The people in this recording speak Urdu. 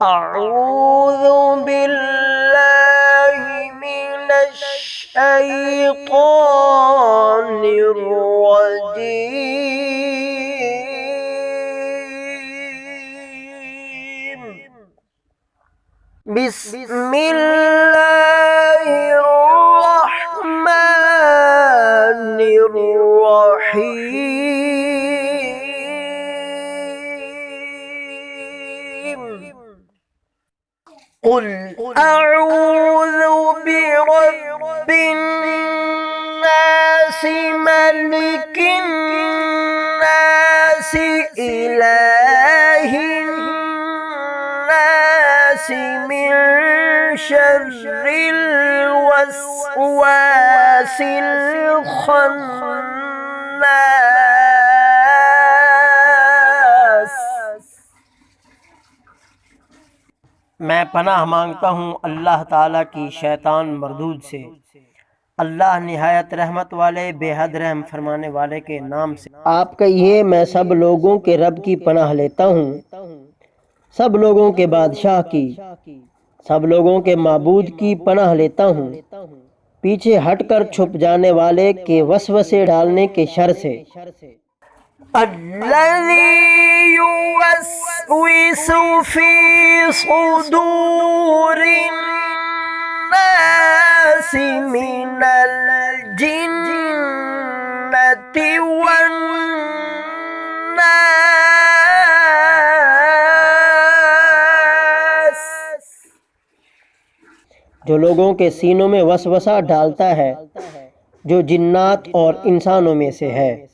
أعوذ بالله من الشيطان الرجيم. بسم الله الرحمن الرحيم. قل أعوذ برب الناس ملك الناس إله الناس من شر الوسواس الخناس. میں پناہ مانگتا ہوں اللہ تعالیٰ کی شیطان مردود سے، اللہ نہایت رحمت والے بے حد رحم فرمانے والے کے نام سے۔ آپ کہیے میں سب لوگوں کے رب کی پناہ لیتا ہوں، سب لوگوں کے بادشاہ کی، سب لوگوں کے معبود کی پناہ لیتا ہوں، پیچھے ہٹ کر چھپ جانے والے کے وسوسے ڈالنے کے شر سے۔ الذی یوسوس فی صدور الناس من الجنة والناس. جو لوگوں کے سینوں میں وسوسہ ڈالتا ہے، جو جنات اور انسانوں میں سے ہے۔